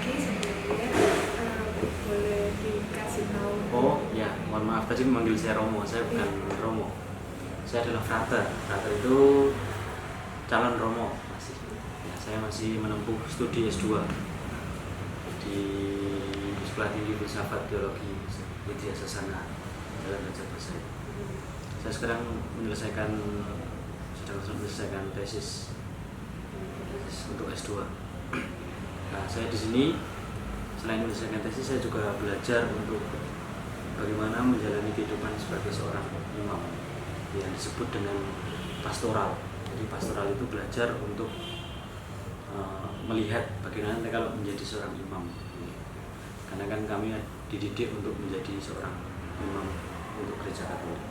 lagi sebelumnya, boleh dikasih tahu? Oh ya, mohon maaf tadi memanggil saya Romo. Saya bukan Romo. Saya adalah frater. Frater itu calon Romo masih. Ya, saya masih menempuh studi S2 di Sekolah Tinggi Filsafat Teologi Widya Sasana Jalan Gajah Mada. Saya sekarang sedang menyelesaikan tesis untuk S2. Nah, saya di sini selain menyelesaikan tesis, saya juga belajar untuk bagaimana menjalani kehidupan sebagai seorang imam yang disebut dengan pastoral. Jadi pastoral itu belajar untuk melihat bagaimana kalau menjadi seorang imam. Karena kan kami dididik untuk menjadi seorang imam untuk gereja Katolik.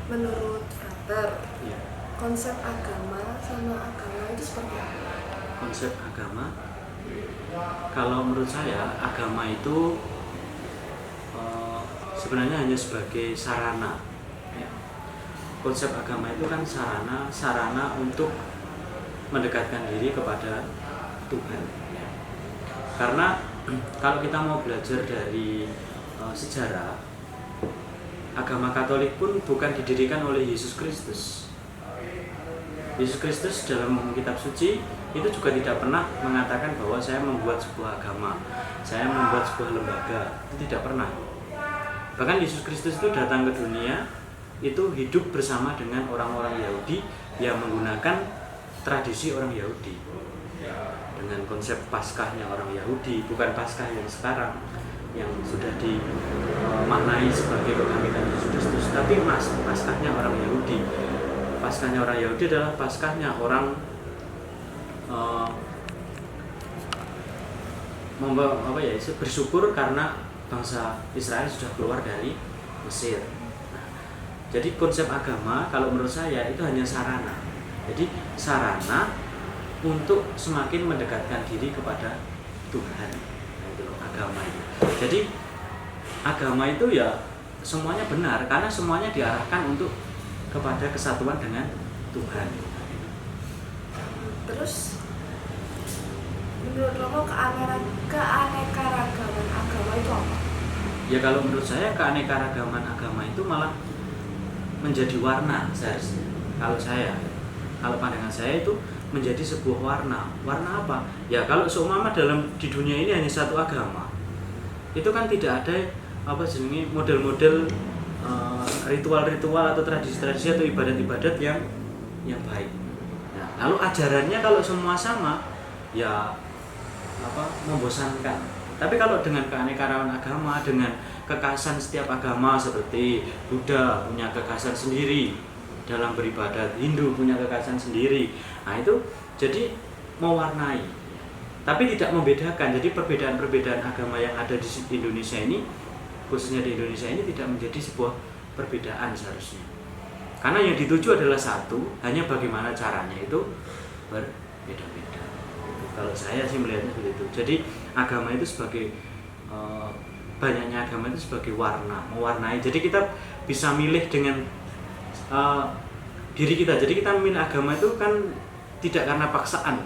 Menurut frater, Ya. konsep agama sama agama itu seperti apa? Konsep agama, kalau menurut saya agama itu sebenarnya hanya sebagai sarana. Ya. Konsep agama itu kan sarana untuk mendekatkan diri kepada Tuhan. Ya. Karena kalau kita mau belajar dari sejarah, agama Katolik pun bukan didirikan oleh Yesus Kristus. Yesus Kristus dalam kitab suci itu juga tidak pernah mengatakan bahwa saya membuat sebuah agama, saya membuat sebuah lembaga. Itu tidak pernah. Bahkan Yesus Kristus itu datang ke dunia, itu hidup bersama dengan orang-orang Yahudi yang menggunakan tradisi orang Yahudi, dengan konsep Paskahnya orang Yahudi, bukan Paskah yang sekarang yang sudah dimaknai sebagai kebangkitan Yesus Kristus, tapi Paskahnya orang Yahudi. Paskahnya orang Yahudi adalah Paskahnya orang bersyukur karena bangsa Israel sudah keluar dari Mesir. Nah, jadi konsep agama kalau menurut saya itu hanya sarana. Jadi sarana untuk semakin mendekatkan diri kepada Tuhan. Nah, itu agama itu. Jadi agama itu ya semuanya benar karena semuanya diarahkan untuk kepada kesatuan dengan Tuhan. Terus menurut Romo keanekaragaman agama itu apa? Ya kalau menurut saya keanekaragaman agama itu malah menjadi warna seharusnya. Kalau pandangan saya itu menjadi sebuah warna. Warna apa? Ya kalau seumpama di dunia ini hanya satu agama, itu kan tidak ada model-model ritual-ritual atau tradisi-tradisi atau ibadat-ibadat yang baik. Nah, lalu ajarannya kalau semua sama, ya membosankan. Tapi kalau dengan keanekaragaman agama, dengan kekhasan setiap agama seperti Buddha punya kekhasan sendiri dalam beribadat, Hindu punya kekhasan sendiri. Nah, itu jadi mewarnai. Tapi tidak membedakan. Jadi perbedaan-perbedaan agama yang ada di Indonesia ini, khususnya di Indonesia ini tidak menjadi sebuah perbedaan seharusnya. Karena yang dituju adalah satu, hanya bagaimana caranya itu berbeda-beda. Kalau saya sih melihatnya seperti itu. Jadi agama itu sebagai banyaknya agama itu sebagai warna, mewarnai. Jadi kita bisa milih dengan diri kita. Jadi kita memilih agama itu kan tidak karena paksaan.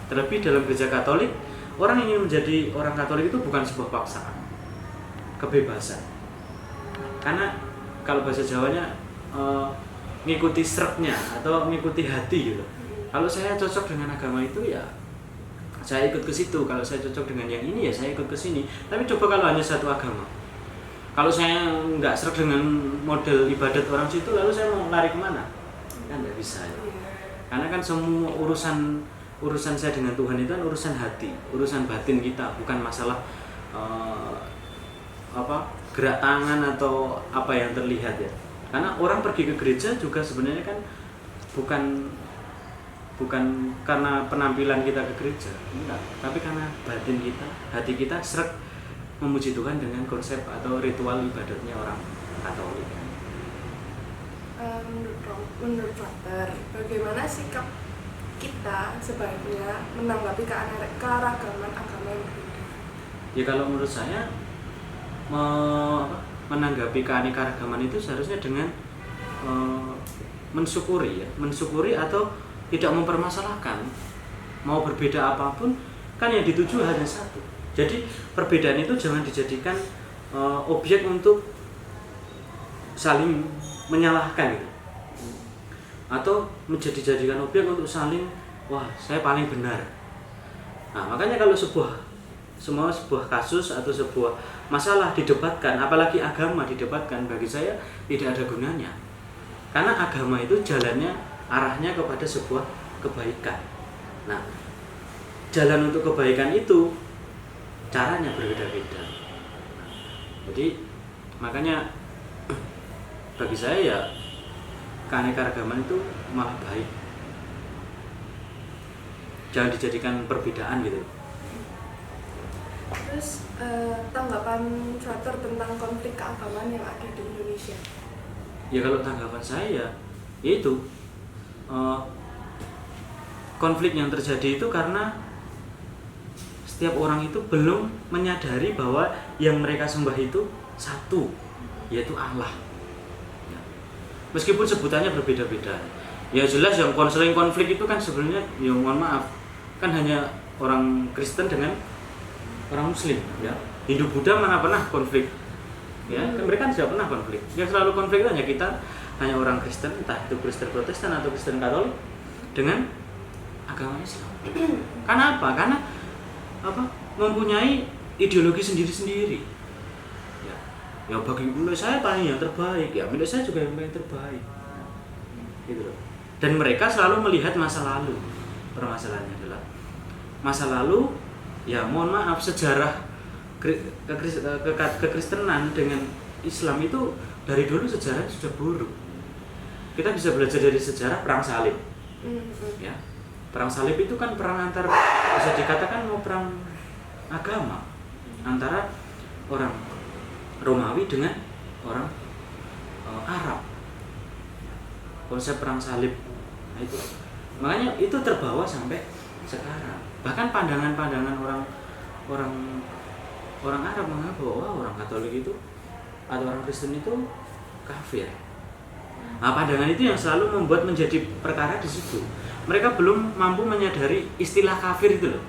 Terlebih dalam gereja Katolik, orang ingin menjadi orang Katolik itu bukan sebuah paksaan, kebebasan. Karena kalau bahasa Jawanya ngikuti sreknya atau ngikuti hati gitu. Kalau saya cocok dengan agama itu ya saya ikut ke situ. Kalau saya cocok dengan yang ini ya saya ikut ke sini. Tapi coba kalau hanya satu agama. Kalau saya nggak srek dengan model ibadat orang situ, lalu saya mau lari kemana? Kan nggak bisa ya. Karena kan semua urusan saya dengan Tuhan itu kan urusan hati, urusan batin kita, bukan masalah gerak tangan atau apa yang terlihat ya. Karena orang pergi ke gereja juga sebenarnya kan bukan karena penampilan kita ke gereja, enggak, tapi karena batin kita, hati kita srek memuji Tuhan dengan konsep atau ritual ibadatnya orang Katolik. Menurut frater, bagaimana sikap kita sebaiknya menanggapi keanekaragaman agama yang berbeda? Ya kalau menurut saya menanggapi keanekaragaman itu seharusnya dengan mensyukuri atau tidak mempermasalahkan. mau berbeda apapun kan yang dituju hanya satu. Jadi perbedaan itu jangan dijadikan objek untuk saling menyalahkan gitu. Atau dijadikan objek untuk saling, wah saya paling benar. Nah makanya kalau sebuah kasus atau sebuah masalah didebatkan, apalagi agama didebatkan, bagi saya tidak ada gunanya. Karena agama itu jalannya, arahnya kepada sebuah kebaikan. Nah jalan untuk kebaikan itu caranya berbeda-beda. Jadi makanya bagi saya ya keanekaragaman itu malah baik. Jangan dijadikan perbedaan gitu. Terus tanggapan Fatur tentang konflik keagamaan yang ada di Indonesia? Ya kalau tanggapan saya yaitu konflik yang terjadi itu karena setiap orang itu belum menyadari bahwa yang mereka sembah itu satu, yaitu Allah. Ya. Meskipun sebutannya berbeda-beda. Ya jelas yang konseling konflik itu kan sebenarnya, ya mohon maaf, kan hanya orang Kristen dengan orang Muslim, ya. Hindu Buddha mana pernah konflik, ya. Kan mereka tidak pernah konflik. Yang selalu konflik itu hanya orang Kristen, entah itu Kristen Protestan atau Kristen Katolik dengan agama Islam. Karena apa? Karena mempunyai ideologi sendiri-sendiri. Ya bagi menurut saya paling yang terbaik, ya menurut saya juga yang paling terbaik. Gitu loh. Dan mereka selalu melihat masa lalu. Permasalahannya adalah masa lalu, ya mohon maaf, sejarah kekristenan dengan Islam itu dari dulu sejarahnya sudah buruk. Kita bisa belajar dari sejarah perang salib. Ya. Perang salib itu kan perang antar, bisa dikatakan mau perang agama antara orang Romawi dengan orang Arab. Konsep perang salib. Nah, itu. Makanya itu terbawa sampai sekarang. Bahkan pandangan-pandangan orang Arab menganggap bahwa orang Katolik itu atau orang Kristen itu kafir. Nah, pandangan itu yang selalu membuat menjadi perkara di situ. Mereka belum mampu menyadari istilah kafir itu loh.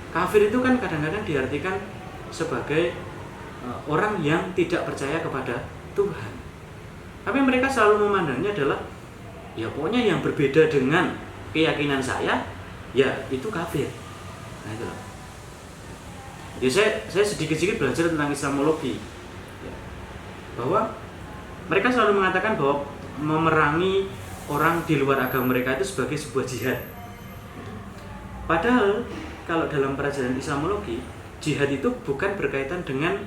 Kafir itu kan kadang-kadang diartikan sebagai orang yang tidak percaya kepada Tuhan. Tapi mereka selalu memandangnya adalah, ya pokoknya yang berbeda dengan keyakinan saya, ya itu kafir. Nah itu loh. Jadi saya sedikit-sedikit belajar tentang Islamologi, ya, bahwa mereka selalu mengatakan bahwa memerangi orang di luar agama mereka itu sebagai sebuah jihad. Padahal kalau dalam pelajaran Islamologi, jihad itu bukan berkaitan dengan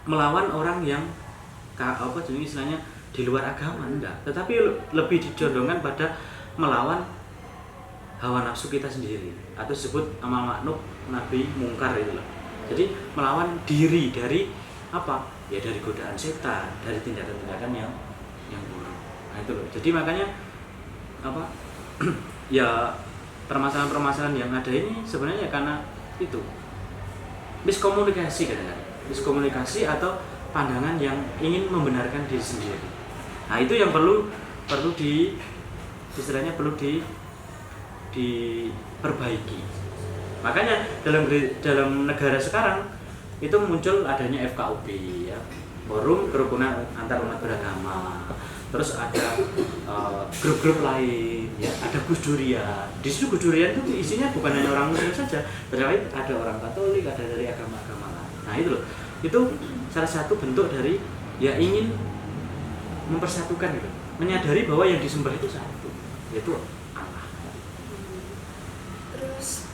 melawan orang yang istilahnya di luar agama, enggak. Tetapi lebih dicondongkan pada melawan hawa nafsu kita sendiri, atau disebut amal ma'ruf nahi mungkar itu loh. Jadi melawan diri dari apa? Ya dari godaan setan, dari tindakan-tindakan yang buruk. Nah itu loh. Jadi makanya ya permasalahan-permasalahan yang ada ini sebenarnya karena itu miskomunikasi kadang-kadang. Miskomunikasi atau pandangan yang ingin membenarkan diri sendiri. Nah itu yang perlu diperbaiki. Makanya dalam negara sekarang itu muncul adanya FKUB, ya, forum kerukunan antar umat beragama. Terus ada grup-grup lain, ya, ada Gus Durian. Di situ Gus Durian itu isinya bukan hanya orang Muslim saja, tetapi ada orang Katolik, ada dari agama-agama lain. Nah itu loh, itu salah satu bentuk dari ya ingin mempersatukan gitu, menyadari bahwa yang disembah itu satu, yaitu Allah. Terus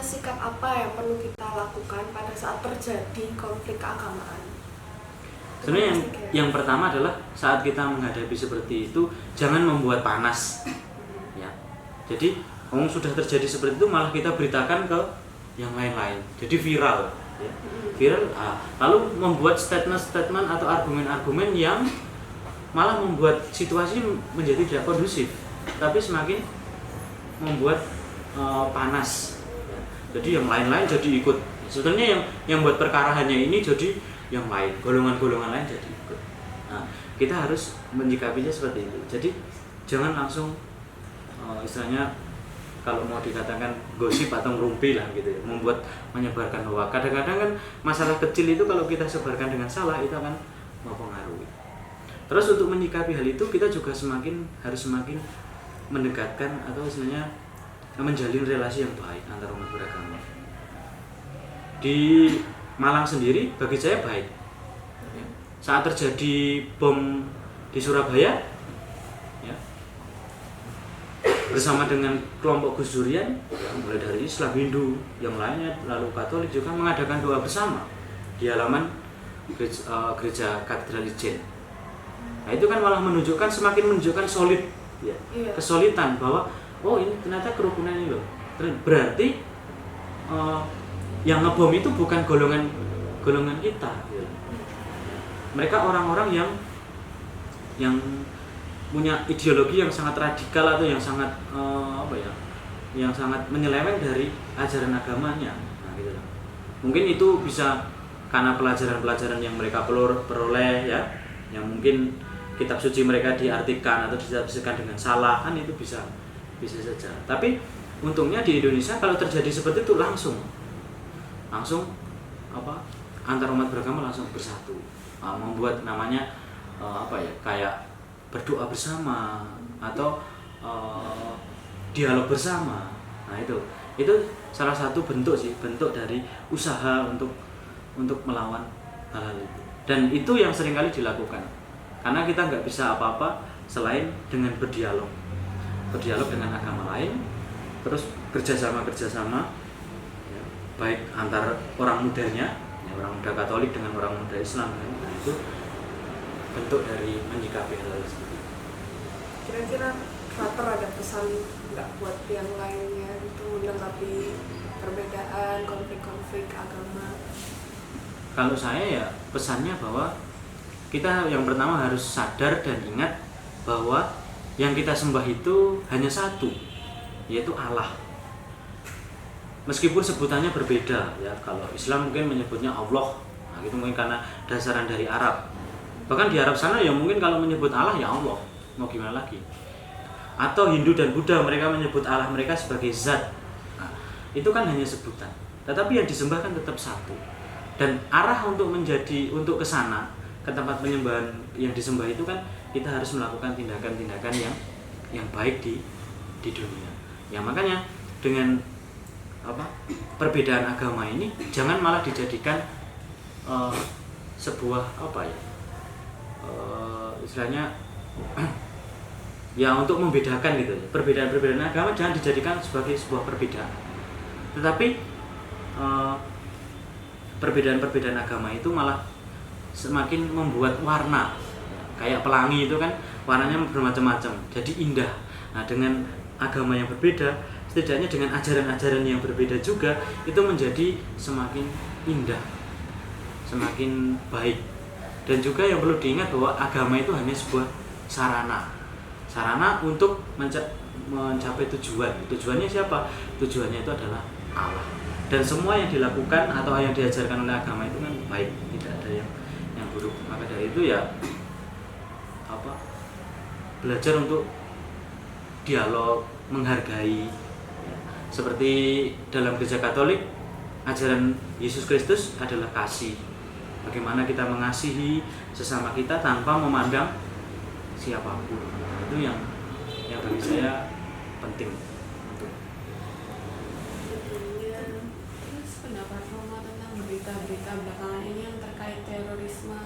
sikap apa yang perlu kita lakukan pada saat terjadi konflik keagamaan? Sebenarnya yang pertama adalah saat kita menghadapi seperti itu jangan membuat panas, ya. Jadi sudah terjadi seperti itu malah kita beritakan ke yang lain-lain, jadi viral, ya. Viral, lalu membuat statement-statement atau argumen-argumen yang malah membuat situasi menjadi tidak kondusif, tapi semakin membuat panas, ya. Jadi yang lain-lain jadi ikut. Sebenarnya yang buat perkara hanya ini, jadi yang lain, golongan-golongan lain jadi ikut. Nah, kita harus menyikapinya seperti itu. Jadi jangan langsung istilahnya kalau mau dikatakan gosip atau ngerumpi lah gitu ya, menyebarkan hoax. Kadang-kadang kan masalah kecil itu kalau kita sebarkan dengan salah itu akan mempengaruhi. Terus untuk menyikapi hal itu kita juga harus semakin mendekatkan atau istilahnya menjalin relasi yang baik antar umat beragama. Di Malang sendiri bagi saya baik. Saat terjadi bom di Surabaya, ya, bersama dengan kelompok Gus Durian, mulai dari Islam, Hindu, yang lainnya, lalu Katolik juga mengadakan doa bersama di halaman gereja Katedral Ijen. Nah itu kan malah semakin menunjukkan solid, ya, kesolidan bahwa oh ini ternyata kerukunan ini loh. Berarti yang ngebom itu bukan golongan kita. Ya. Mereka orang-orang yang punya ideologi yang sangat radikal atau yang sangat yang sangat menyeleweng dari ajaran agamanya. Nah, gitu. Mungkin itu bisa karena pelajaran-pelajaran yang mereka peroleh ya, yang mungkin kitab suci mereka diartikan atau ditafsirkan dengan salah, kan itu bisa saja. Tapi untungnya di Indonesia kalau terjadi seperti itu langsung antar umat beragama langsung bersatu, membuat namanya kayak berdoa bersama atau dialog bersama. Nah itu salah satu bentuk dari usaha untuk melawan hal-hal itu, dan itu yang seringkali dilakukan karena kita nggak bisa apa-apa selain dengan berdialog dengan agama lain, terus kerjasama ya, baik antar orang mudanya ya, orang muda Katolik dengan orang muda Islam. Nah itu bentuk dari menyikapi hal seperti itu. Kira-kira Frater ada pesan nggak buat yang lainnya itu menanggapi perbedaan konflik agama? Kalau saya ya pesannya bahwa kita yang pertama harus sadar dan ingat bahwa yang kita sembah itu hanya satu, yaitu Allah. Meskipun sebutannya berbeda ya, kalau Islam mungkin menyebutnya Allah, nah itu mungkin karena dasaran dari Arab. Bahkan di Arab sana ya mungkin kalau menyebut Allah ya Allah, mau gimana lagi. Atau Hindu dan Buddha mereka menyebut Allah mereka sebagai zat. Nah, itu kan hanya sebutan. Tetapi yang disembah kan tetap satu. Dan arah untuk ke sana, ke tempat penyembahan yang disembah itu kan kita harus melakukan tindakan-tindakan yang baik di dunia. Ya makanya dengan perbedaan agama ini jangan malah dijadikan sebuah istilahnya ya untuk membedakan gitu. Perbedaan agama jangan dijadikan sebagai sebuah perbedaan. Tetapi perbedaan agama itu malah semakin membuat warna. Kayak pelangi itu kan warnanya bermacam-macam, jadi indah. Nah, dengan agama yang berbeda, setidaknya dengan ajaran-ajaran yang berbeda juga, itu menjadi semakin indah, semakin baik. Dan juga yang perlu diingat bahwa agama itu hanya sebuah sarana untuk mencapai tujuan. Tujuannya siapa? Tujuannya itu adalah Allah. Dan semua yang dilakukan atau yang diajarkan oleh agama itu kan baik, tidak ada yang buruk. Maka dari itu ya belajar untuk dialog, menghargai. Seperti dalam gereja Katolik, ajaran Yesus Kristus adalah kasih. Bagaimana kita mengasihi sesama kita tanpa memandang siapapun. Itu yang bagi saya penting. Terus pendapat Roma tentang berita-berita belakangan ini yang terkait terorisme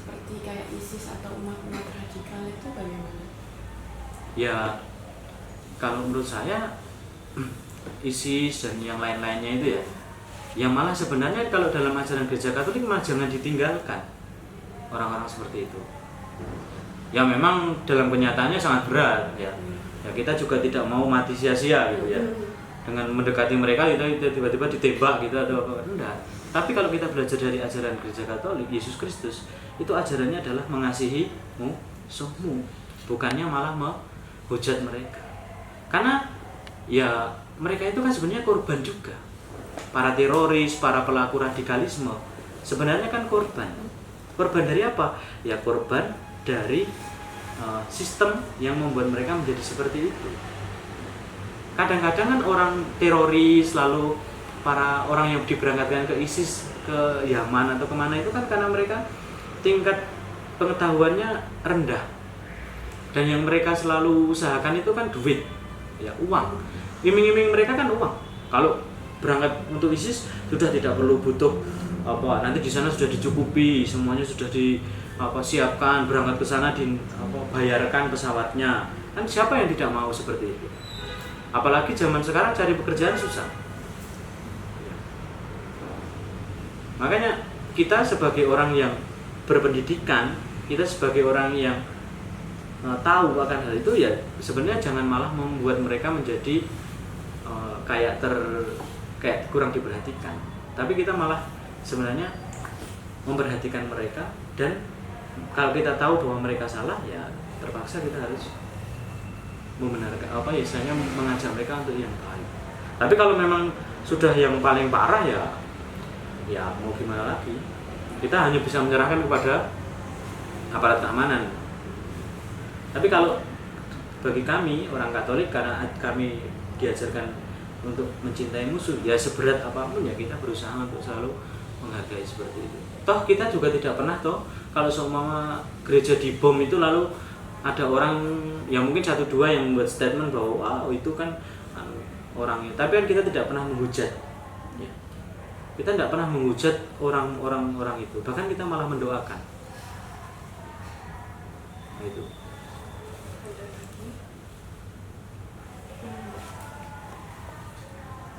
seperti kayak ISIS atau umat-umat radikal itu bagaimana? Ya kalau menurut saya ISIS dan yang lain-lainnya itu ya, yang malah sebenarnya kalau dalam ajaran gereja Katolik malah jangan ditinggalkan orang-orang seperti itu. Ya memang dalam kenyataannya sangat berat ya. Ya kita juga tidak mau mati sia-sia gitu ya. Dengan mendekati mereka kita tiba-tiba ditembak gitu atau apa, enggak. Tapi kalau kita belajar dari ajaran gereja Katolik, Yesus Kristus itu ajarannya adalah mengasihi musuhmu, bukannya malah menghujat mereka. Karena ya mereka itu kan sebenarnya korban juga. Para teroris, para pelaku radikalisme sebenarnya kan korban. Korban dari apa? Ya korban dari sistem yang membuat mereka menjadi seperti itu. kadang-kadang kan orang teroris lalu para orang yang diberangkatkan ke ISIS ke Yaman atau kemana itu kan karena mereka tingkat pengetahuannya rendah dan yang mereka selalu usahakan itu kan duit, ya uang. Iming-iming mereka kan uang. Kalau berangkat untuk ISIS sudah tidak perlu butuh apa, nanti di sana sudah dicukupi, semuanya sudah siapkan, berangkat ke sana bayarkan pesawatnya. Kan siapa yang tidak mau seperti itu? Apalagi zaman sekarang cari pekerjaan susah. Makanya kita sebagai orang yang berpendidikan, kita sebagai orang yang tahu akan hal itu, ya sebenarnya jangan malah membuat mereka menjadi kayak kurang diperhatikan. Tapi kita malah sebenarnya memperhatikan mereka, dan kalau kita tahu bahwa mereka salah, ya terpaksa kita harus membenarkan istilahnya mengajak mereka untuk yang baik. Tapi kalau memang sudah yang paling parah, ya mau gimana lagi, kita hanya bisa menyerahkan kepada aparat keamanan. Tapi kalau bagi kami orang Katolik, karena kami diajarkan untuk mencintai musuh, ya seberat apapun ya kita berusaha untuk selalu menghargai seperti itu. Toh kita juga tidak pernah kalau seumpama gereja dibom itu lalu ada orang yang mungkin 1-2 yang membuat statement bahwa itu kan orangnya, tapi kan kita tidak pernah menghujat. Kita tidak pernah menghujat orang itu, bahkan kita malah mendoakan. Nah, itu.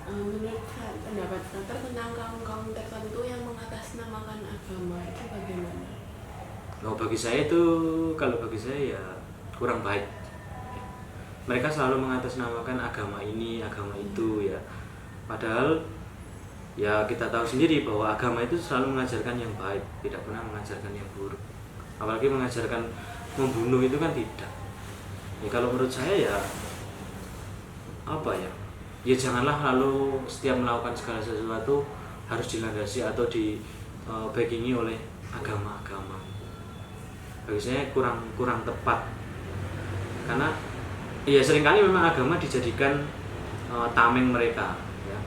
Menurut pendapat Frater tentang kaum-kaum tertentu yang mengatasnamakan agama itu bagaimana? Bagi saya itu, kalau bagi saya ya kurang baik. Mereka selalu mengatasnamakan agama ini, agama itu ya. Padahal ya kita tahu sendiri bahwa agama itu selalu mengajarkan yang baik, tidak pernah mengajarkan yang buruk. Apalagi mengajarkan membunuh itu kan tidak. Ya kalau menurut saya ya ya janganlah lalu setiap melakukan segala sesuatu harus dilandasi atau backingi oleh agama-agama. Bagi saya kurang tepat. Karena ya seringkali memang agama dijadikan tameng mereka, ya.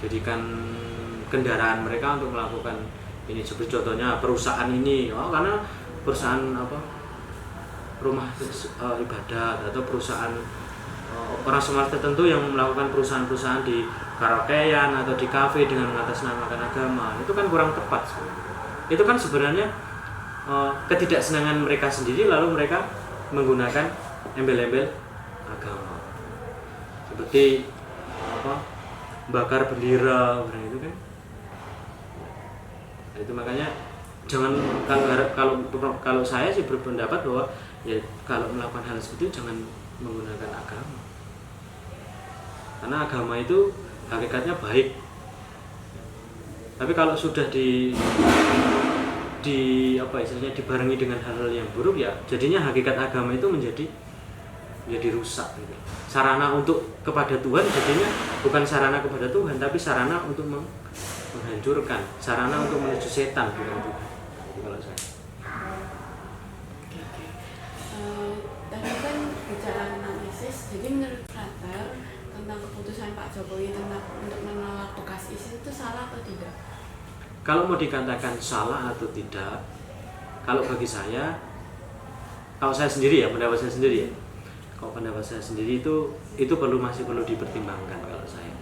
Jadikan kendaraan mereka untuk melakukan ini. Seperti contohnya perusahaan ini, karena perusahaan rumah ibadat atau perusahaan orang Somali tertentu yang melakukan perusahaan-perusahaan di karaokean atau di kafe dengan mengatasnamakan agama, itu kan kurang tepat sebenarnya. Itu kan sebenarnya ketidaksenangan mereka sendiri, lalu mereka menggunakan embel-embel agama seperti bakar bendera itu kan. Itu makanya jangan, kalau saya sih berpendapat bahwa ya kalau melakukan hal seperti itu jangan menggunakan agama, karena agama itu hakikatnya baik. Tapi kalau sudah dibarengi dengan hal-hal yang buruk, ya jadinya hakikat agama itu menjadi rusak gitu. Sarana untuk kepada Tuhan jadinya bukan sarana kepada Tuhan, tapi sarana untuk menghancurkan, sarana untuk menuju setan, bukan Tuhan. Kalau saya. Tadi kan bicara tentang ISIS, jadi menurut Frater tentang keputusan Pak Jokowi untuk menolak bekas ISIS itu salah atau tidak? Kalau mau dikatakan salah atau tidak, kalau bagi saya, kalau saya sendiri ya, pendapat saya sendiri ya, kalau pendapat saya sendiri itu masih perlu dipertimbangkan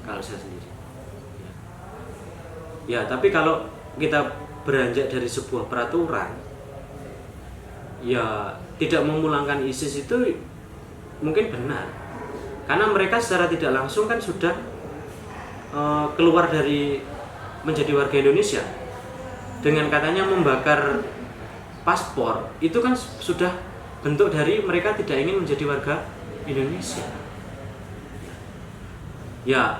kalau saya sendiri. Ya, tapi kalau kita beranjak dari sebuah peraturan, ya tidak memulangkan ISIS itu mungkin benar, karena mereka secara tidak langsung kan sudah keluar dari menjadi warga Indonesia dengan katanya membakar paspor. Itu kan sudah bentuk dari mereka tidak ingin menjadi warga Indonesia. Ya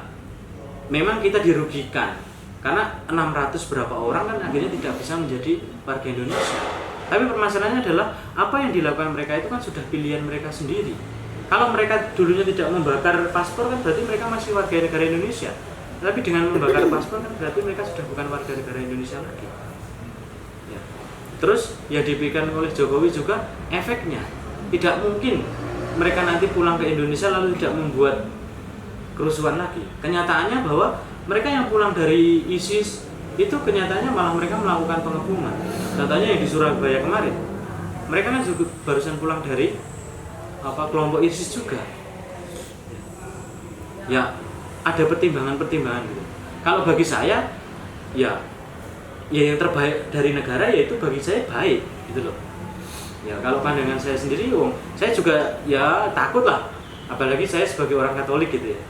memang kita dirugikan karena 600 berapa orang kan akhirnya tidak bisa menjadi warga Indonesia. Tapi permasalahannya adalah apa yang dilakukan mereka itu kan sudah pilihan mereka sendiri. Kalau mereka dulunya tidak membakar paspor kan berarti mereka masih warga negara Indonesia. Tapi dengan membakar paspor kan berarti mereka sudah bukan warga negara Indonesia lagi. Ya. Terus ya diberikan oleh Jokowi juga efeknya. Tidak mungkin mereka nanti pulang ke Indonesia lalu tidak membuat kerusuhan lagi. Kenyataannya bahwa mereka yang pulang dari ISIS itu kenyataannya malah mereka melakukan pengepungan. Contohnya yang di Surabaya kemarin, mereka kan juga barusan pulang dari kelompok ISIS juga. Ya ada pertimbangan-pertimbangan gitu. Kalau bagi saya ya yang terbaik dari negara yaitu bagi saya baik gitu loh. Ya kalau pandangan saya sendiri, saya juga ya takut lah. Apalagi saya sebagai orang Katolik gitu ya.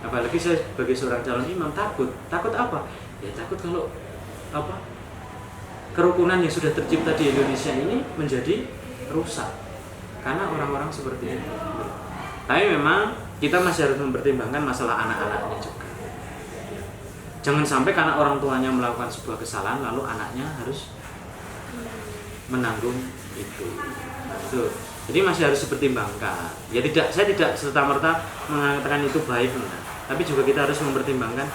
Apalagi saya sebagai seorang calon imam takut. Takut apa? Ya takut kalau kerukunan yang sudah tercipta di Indonesia ini menjadi rusak karena orang-orang seperti itu. Tapi memang kita masih harus mempertimbangkan masalah anak-anaknya juga. Jangan sampai karena orang tuanya melakukan sebuah kesalahan lalu anaknya harus menanggung itu. Jadi masih harus dipertimbangkan. Ya saya tidak serta-merta mengatakan itu baik benar. Tapi juga kita harus mempertimbangkan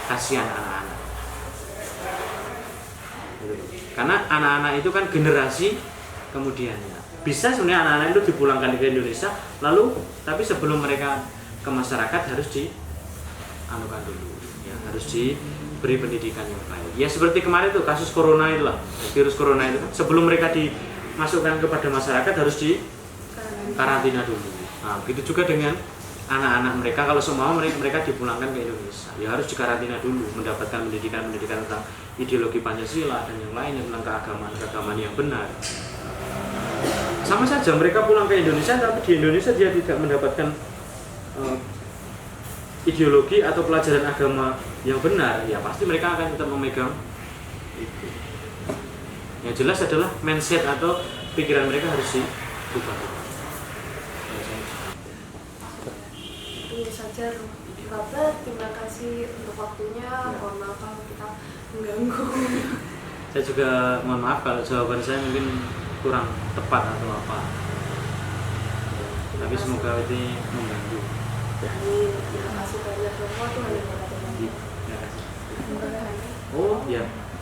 kasihan anak-anak. Karena anak-anak itu kan generasi kemudiannya. Bisa sebenarnya anak-anak itu dipulangkan ke Indonesia, lalu tapi sebelum mereka ke masyarakat harus dianukan dulu, ya, harus diberi pendidikan yang baik. Ya seperti kemarin tuh kasus corona itulah, virus corona itu kan sebelum mereka dimasukkan kepada masyarakat harus di karantina dulu. Nah, begitu juga dengan anak-anak mereka, kalau semua mereka dipulangkan ke Indonesia, ya harus dikarantina dulu, mendapatkan pendidikan tentang ideologi Pancasila dan yang lainnya, tentang keagamaan yang benar. Sama saja mereka pulang ke Indonesia, tapi di Indonesia dia tidak mendapatkan ideologi atau pelajaran agama yang benar, ya pasti mereka akan tetap memegang itu. Yang jelas adalah mindset atau pikiran mereka harus diubah. Itu saja Bapak, terima kasih untuk waktunya. Mohon maaf kalau kita mengganggu. Saya juga mohon maaf kalau jawaban saya mungkin kurang tepat atau apa. Tapi semoga ini membantu. Amin. Terima kasih banyak Bapak. Tuhan yang memberkati. Terima kasih. Mudah-mudahan. Oh ya.